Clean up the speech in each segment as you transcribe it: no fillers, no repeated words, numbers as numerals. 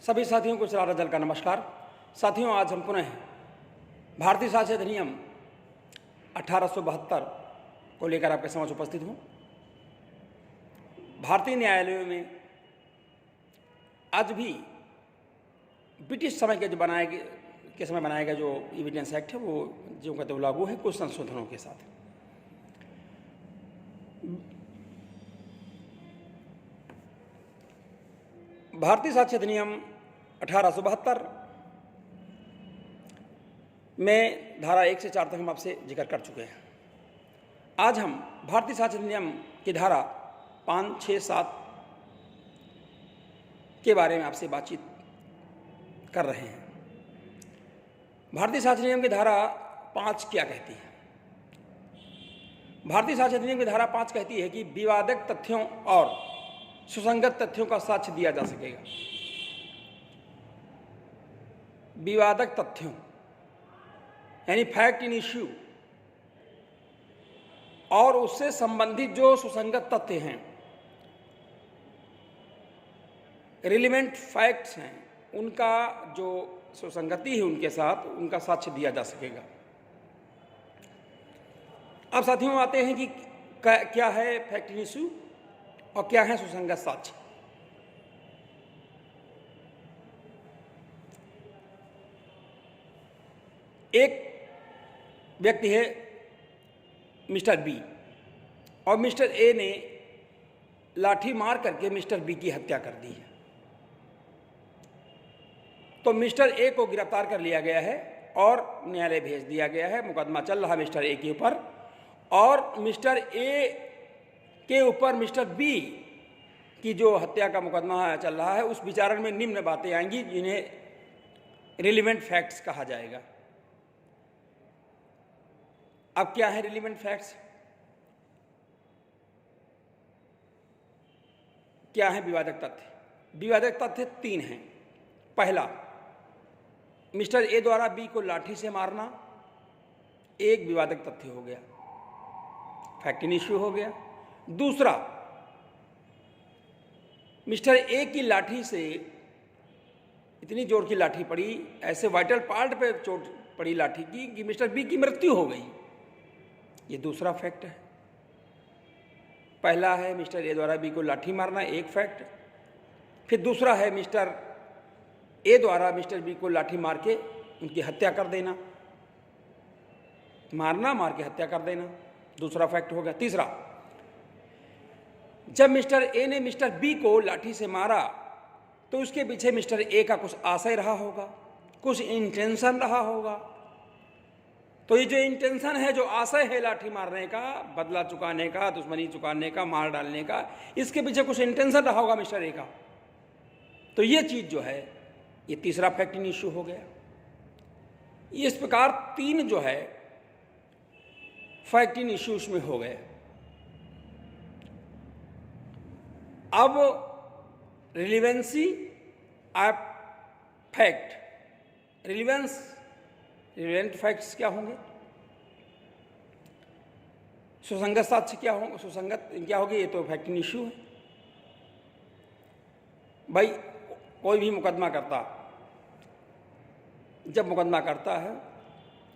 सभी साथियों को सरारा जल का नमस्कार। साथियों, आज हम पुनः भारतीय साक्ष्य अधिनियम 1872 को लेकर आपके समक्ष उपस्थित हूँ। भारतीय न्यायालयों में आज भी ब्रिटिश समय के समय बनाया गया जो एविडेंस एक्ट है वो जो कहते हैं लागू है, कुछ संशोधनों के साथ। भारतीय साक्ष्य अधिनियम 1872 में धारा 1 से 4 तक हम आपसे जिक्र कर चुके हैं। आज हम भारतीय साक्ष्य अधिनियम की धारा 5, 6, 7 के बारे में आपसे बातचीत कर रहे हैं। भारतीय साक्ष्य अधिनियम की धारा 5 क्या कहती है? भारतीय साक्ष्य अधिनियम की धारा 5 कहती है कि विवादक तथ्यों और सुसंगत तथ्यों का साक्ष्य दिया जा सकेगा। विवादक तथ्यों यानी फैक्ट इन इश्यू और उससे संबंधित जो सुसंगत तथ्य हैं, रिलेवेंट फैक्ट्स हैं, उनका जो सुसंगति है उनके साथ उनका साक्ष्य दिया जा सकेगा। अब साथियों आते हैं कि क्या है फैक्ट इन इश्यू और क्या है सुसंगत साक्ष्य। एक व्यक्ति है मिस्टर बी और मिस्टर ए ने लाठी मार करके मिस्टर बी की हत्या कर दी है। तो मिस्टर ए को गिरफ्तार कर लिया गया है और न्यायालय भेज दिया गया है। मुकदमा चल रहा है मिस्टर ए के ऊपर और मिस्टर ए के ऊपर मिस्टर बी की जो हत्या का मुकदमा चल रहा है उस विचारण में निम्न बातें आएंगी जिन्हें रिलेवेंट फैक्ट्स कहा जाएगा। अब क्या है रिलेवेंट फैक्ट्स? क्या है विवादक तथ्य? विवादक तथ्य 3 हैं। पहला, मिस्टर ए द्वारा बी को लाठी से मारना एक विवादक तथ्य हो गया, फैक्ट इन इश्यू हो गया। दूसरा, मिस्टर ए की लाठी से इतनी जोर की लाठी पड़ी, ऐसे वाइटल पार्ट पे चोट पड़ी लाठी की कि मिस्टर बी की मृत्यु हो गई। ये दूसरा फैक्ट है। पहला है मिस्टर ए द्वारा बी को लाठी मारना, एक फैक्ट। फिर दूसरा है मिस्टर ए द्वारा मिस्टर बी को लाठी मार के उनकी हत्या कर देना, मार के हत्या कर देना, दूसरा फैक्ट हो गया। तीसरा, जब मिस्टर ए ने मिस्टर बी को लाठी से मारा तो उसके पीछे मिस्टर ए का कुछ आशय रहा होगा, कुछ इंटेंशन रहा होगा। तो ये जो इंटेंशन है, जो आशय है लाठी मारने का, बदला चुकाने का, दुश्मनी चुकाने का, मार डालने का, इसके पीछे कुछ इंटेंशन रहा होगा मिस्टर ए का। तो ये चीज जो है ये तीसरा फैक्ट इन इश्यू हो गया। इस प्रकार 3 जो है फैक्ट इन इश्यूज में हो गए। अब relevancy of fact, relevant facts क्या होंगे? सुसंगत साक्ष्य क्या होंगे? सुसंगत क्या होगी? ये तो फैक्ट इन इश्यू है। भाई कोई भी मुकदमा करता, जब मुकदमा करता है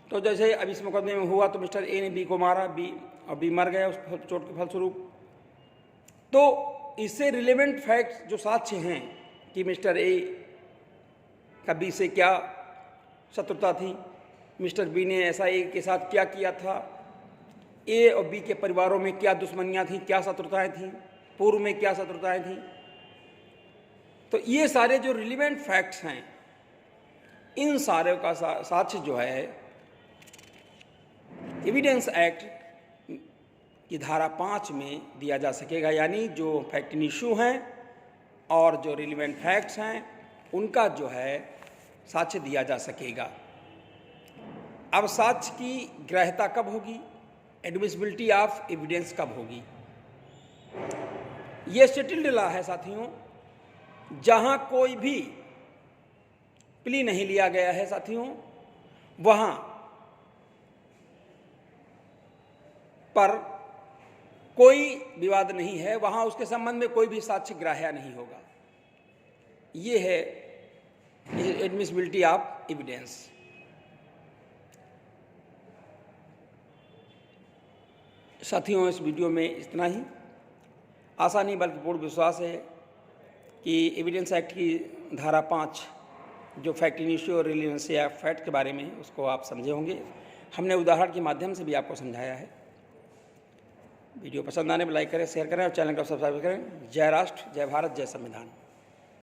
तो जैसे अब इस मुकदमे में हुआ तो मिस्टर ए ने बी को मारा, बी मर गया उस चोट के फलस्वरूप। तो इससे रिलेवेंट फैक्ट्स जो साक्ष्य हैं कि मिस्टर ए का बी से क्या शत्रुता थी, मिस्टर बी ने ऐसा ए के साथ क्या किया था, ए और बी के परिवारों में क्या दुश्मनियां थी, क्या शत्रुताएं थीं, पूर्व में क्या शत्रुताएं थीं। तो ये सारे जो रिलेवेंट फैक्ट्स हैं, इन सारे का साक्ष्य जो है एविडेंस एक्ट की धारा 5 में दिया जा सकेगा। यानी जो फैक्ट इन इश्यू हैं और जो रिलेवेंट फैक्ट्स हैं उनका जो है साक्ष्य दिया जा सकेगा। अब साक्ष्य की ग्राह्यता कब होगी? एडमिसिबिलिटी ऑफ एविडेंस कब होगी? ये सेटल्ड लॉ है साथियों। जहां कोई भी प्ली नहीं लिया गया है साथियों, वहां पर कोई विवाद नहीं है, वहां उसके संबंध में कोई भी साक्ष्य ग्राह्य नहीं होगा। ये है एडमिसिबिलिटी ऑफ एविडेंस। साथियों, इस वीडियो में इतना ही। आशा नहीं बल्कि पूर्ण विश्वास है कि एविडेंस एक्ट की धारा 5 जो फैक्ट इनिशियो और रिलेवेंसी ऑफ फैक्ट के बारे में है उसको आप समझे होंगे। हमने उदाहरण के माध्यम से भी आपको समझाया है। वीडियो पसंद आने पर लाइक करें, शेयर करें और चैनल को सब्सक्राइब करें। जय राष्ट्र, जय भारत, जय संविधान।